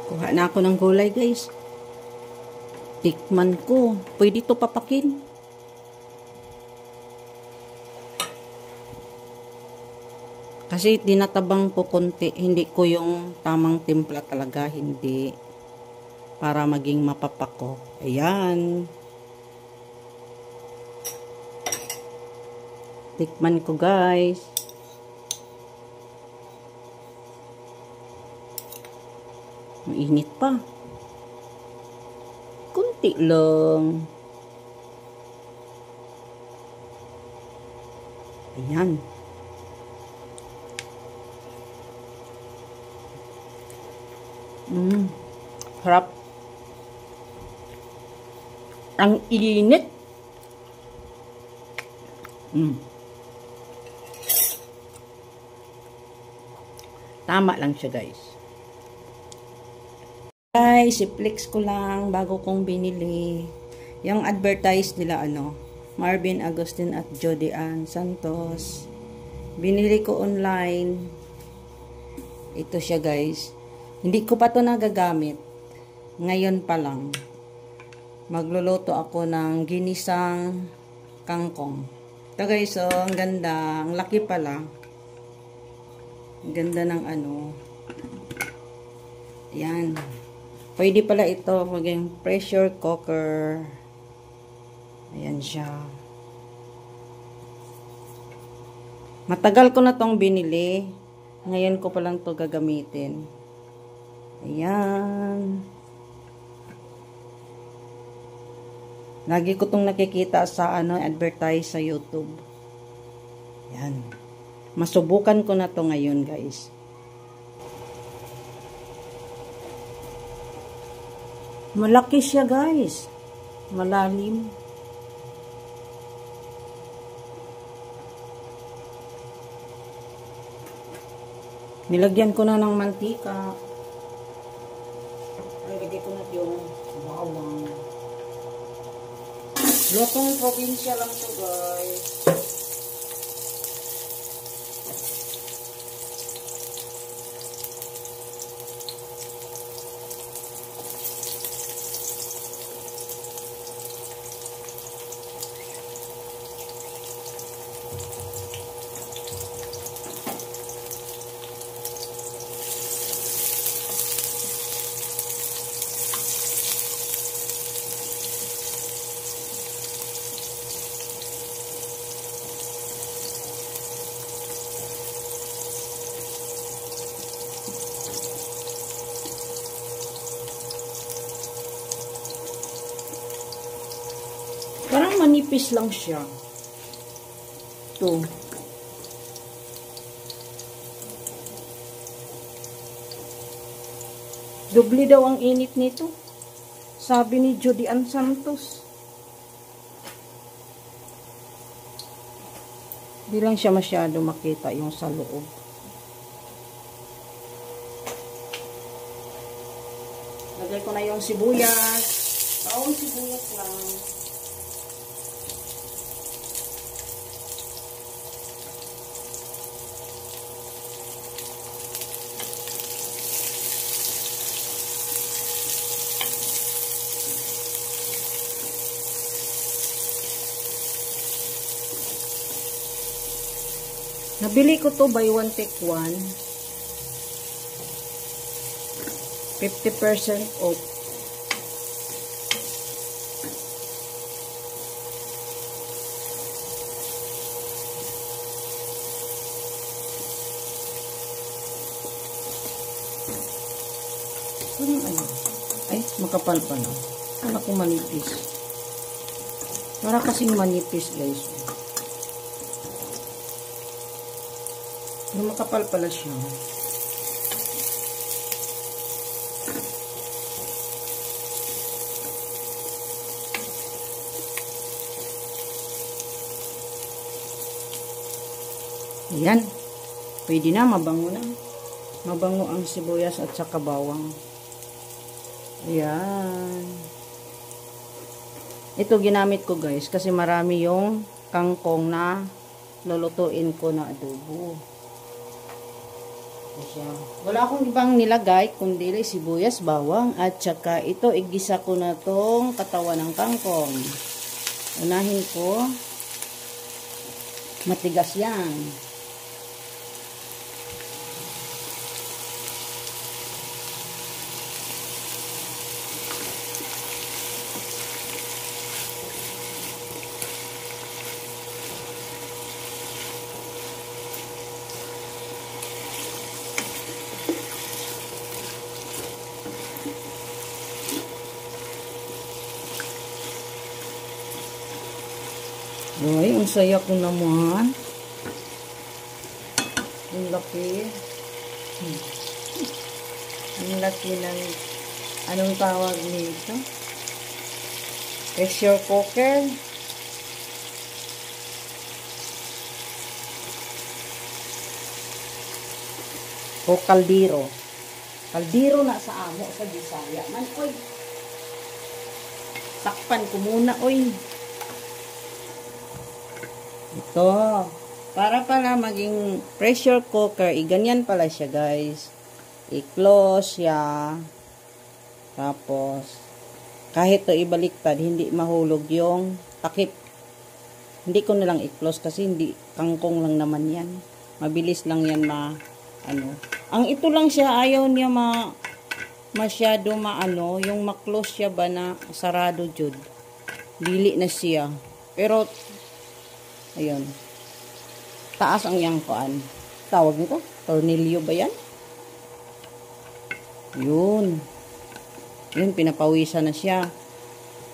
Kuha na ako ng gulay, guys. Tikman ko. Pwede to papakin. Kasi tinatabang ko konti. Hindi ko yung tamang timpla talaga. Hindi. Para maging mapapako. Ayan. Tikman ko, guys. Mainit pa. Kunti lang. Ayan. Harap. Ang init. Tama lang siya, guys. Guys, i-flex ko lang bago kong binili. Yung advertise nila, Marvin Agustin at Jody Ann Santos. Binili ko online. Ito siya, guys. Hindi ko pa to nagagamit. Ngayon pa lang. Magluluto ako ng ginisang kangkong. Ito, guys, ang ganda. Ang laki pala. Ang ganda ng Ayan. Pwede pala ito maging pressure cooker. Ayan siya. Matagal ko na tong binili. Ngayon ko pa lang to gagamitin. Ayan. Lagi ko tong nakikita sa advertise sa YouTube. Ayan. Masubukan ko na to ngayon, guys. Malaki siya, guys. Malalim. Nilagyan ko na ng mantika. Nilagyan ko na yung bawang. Lutong probinsya lang to, guys. Parang manipis lang siya. Ito. Doble daw ang init nito. Sabi ni Jody Ann Santos. Di lang siya masyado makita yung sa loob. Lagay ko na yung sibuyas. Bawang sibuyas lang. Nabili ko to buy one take one. 50% off. Ay, makapal pa na. Kala ko manipis. Para kasing manipis, guys. Makapal pala siya. Ayan. Pwede na, mabango na. Mabango ang sibuyas at saka bawang. Ayan. Ito ginamit ko, guys, kasi marami yung kangkong na lulutuin ko na adobo. Ito siya. Wala akong ibang nilagay, kundi sibuyas, bawang, at saka ito, igisa ko na tong katawan ng kangkong. Unahin ko, matigas yan. Ay, ang saya ko naman. Ang laki. Ang laki ng, anong tawag nito? Pressure cooker. O kaldero. Kaldero na sa amo, sa Bisaya. Man, oy. Takpan ko muna, oy. Ito. Para pala maging pressure cooker, ganyan pala siya, guys. I-close siya. Tapos, kahit to ibaliktad, hindi mahulog yung takip. Hindi ko nalang i-close kasi hindi kangkong lang naman yan. Mabilis lang yan Ang ito lang siya, ayaw niya masyado yung ma-close siya ba na sarado jud. Dili na siya. Pero, ayun. Taas ang yang kuan. Tawag nito? Tornilyo ba yan? Yun. Yun, pinapawisan na siya.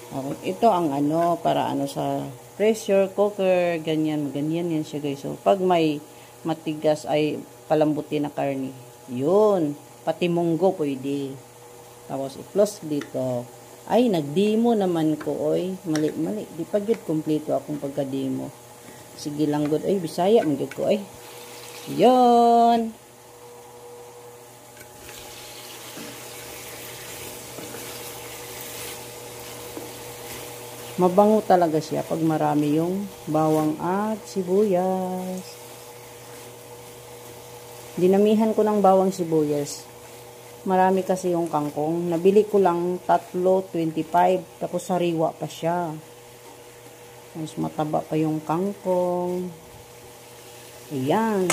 Okay. Ito ang para sa pressure cooker. Ganyan yan siya, guys. So, pag may matigas ay palambutin na karne. Yun. Pati munggo pwede. Tapos, i-close dito. Ay, nag-demo naman ko, oy. Mali. Di pa good kompleto akong pagka-demo. Sige lang good. Ay, Bisaya, manggit ko, ay. Yun. Mabango talaga siya pag marami yung bawang at sibuyas. Dinamihan ko ng bawang sibuyas. Marami kasi yung kangkong. Nabili ko lang 3.25. Tapos sariwa pa siya. Mas mataba pa yung kangkong. Ayan.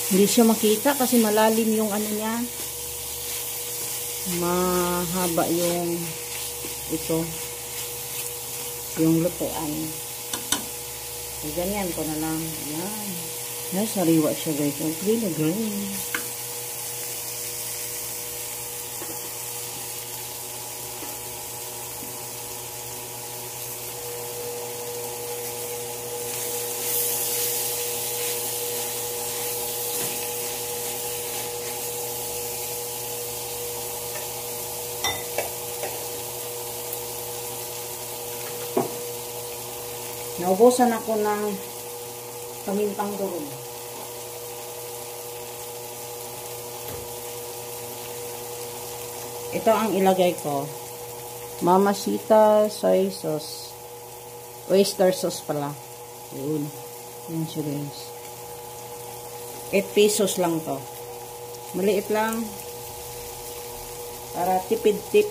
Hindi siya makita kasi malalim yung niya. Mahaba yung yung lutuan. So, ganyan ko na lang. Yan. Yan, sariwa siya, guys. Ang green na green. Naubusan ako ng pamintang durog. Ito ang ilagay ko. Mamacita soy sauce. Oyster sauce pala. Yun. Yan siya, guys. 8 pesos lang to. Maliit lang. Para tipid-tip.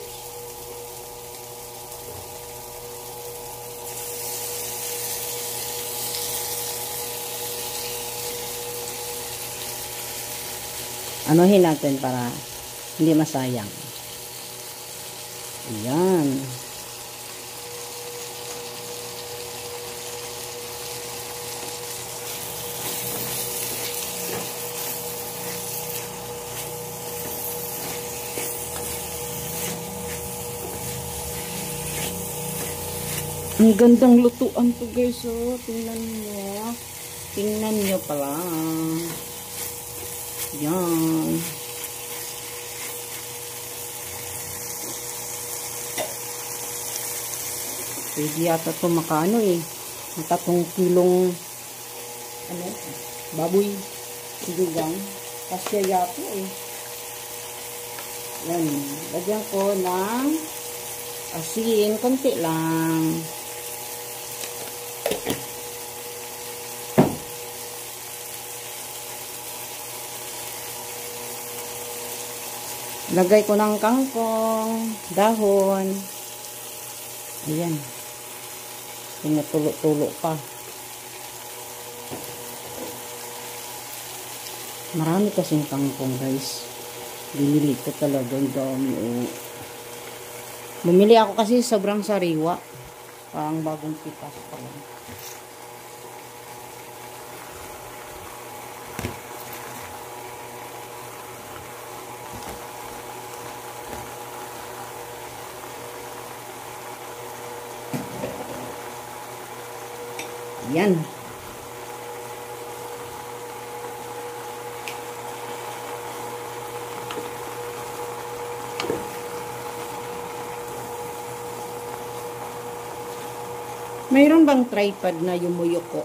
Anuhin natin para hindi masayang. Ayan. Ang gandang lutuan to guys, oh. Tingnan nyo. Tingnan nyo pala. Yan. Pwede yata ito makaano eh. 3 kilong ano, baboy. Sigugang. Kasya yata eh. Yan. Lagyan ko ng asin. Konti lang. Lagay ko ng kangkong, dahon. Ayan. Tumutulo-tulo pa. Marami kasing kangkong guys. Binili ko talaga ang dami. Oh. Bumili ako kasi sobrang sariwa. Parang bagong pitas pa lang. Yan. Mayroon bang tripod na yumuyuko?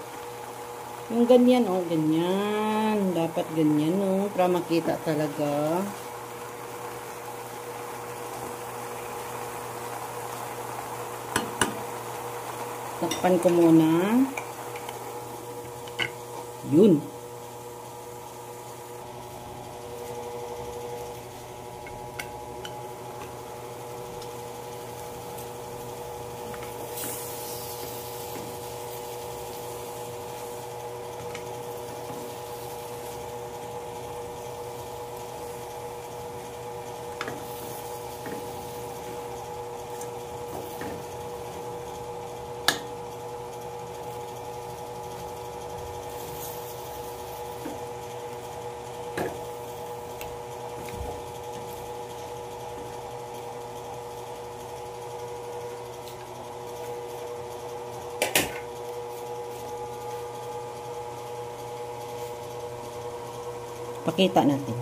Yung ganyan, oh, ganyan. Dapat ganyan, oh, para makita talaga. Takpan ko muna. Yun. Pakita natin.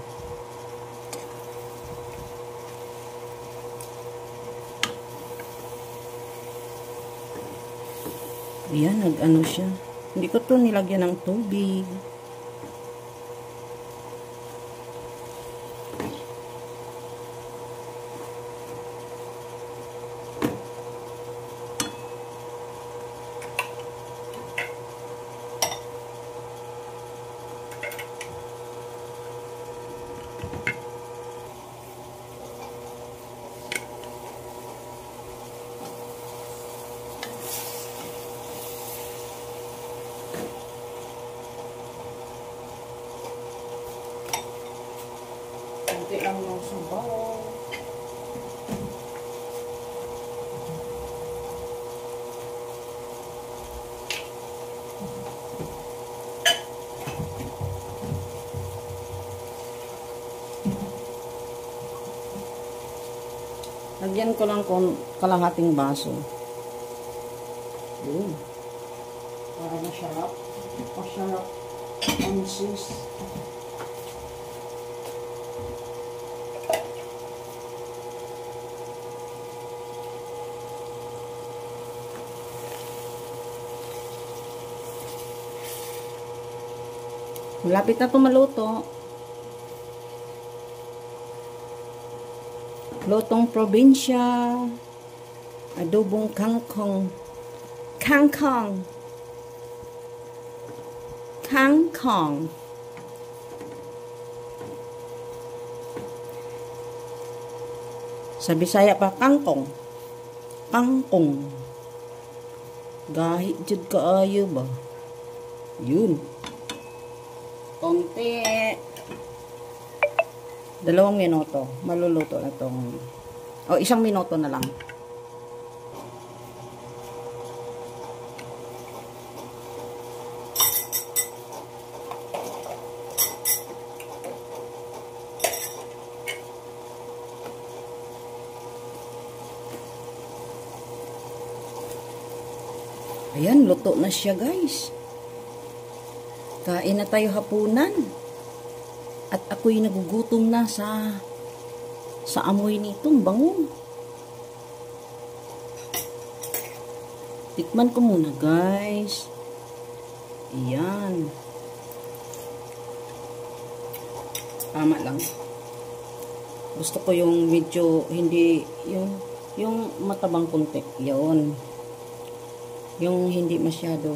Ayan, nag-ano siya. Hindi ko to nilagyan ng tubig. Kunti lang ng sabaw. Lagyan ko lang kung kalahating baso. Yun. Para masarap. Masarap ang sis. Malapit na ito maluto. Lutong probinsya. Adobong kangkong. Kangkong. Kangkong. Sa Bisaya pa, kangkong. Kangkong. Gahit jud kaayo ba? Yun. Konti. 2 minuto. Maluluto na itong... O, 1 minuto na lang. Ayan, luto na siya guys. Kain na tayo hapunan. At ako'y nagugutom na sa amoy nitong bango. Tikman ko muna guys. Ayan. Tama lang. Gusto ko yung medyo hindi yung matabang konti. Yun. Yung hindi masyado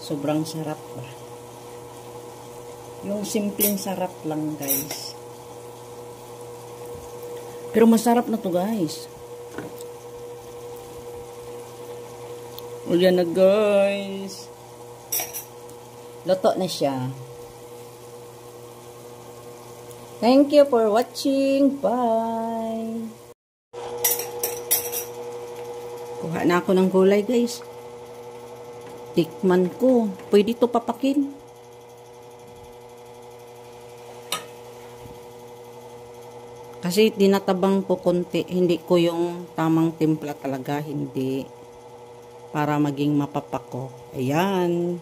sobrang sarap ba. Yung simpleng sarap lang guys. Pero masarap na to guys. Ulan na guys. Luto na siya. Thank you for watching. Bye. Kuha na ako ng gulay guys. Tikman ko. Pwede to papakin. Kasi tinatabang ko konti. Hindi ko yung tamang timpla talaga. Hindi. Para maging mapapako. Ayan.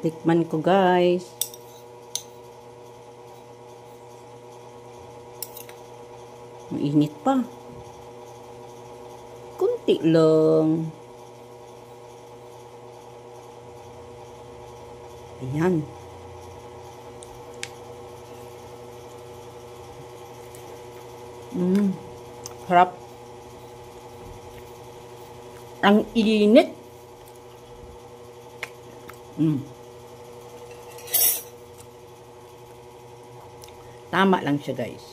Tikman ko guys. Mainit pa. Kunti lang. Ayan. Harap. Ang init. Tama lang siya guys.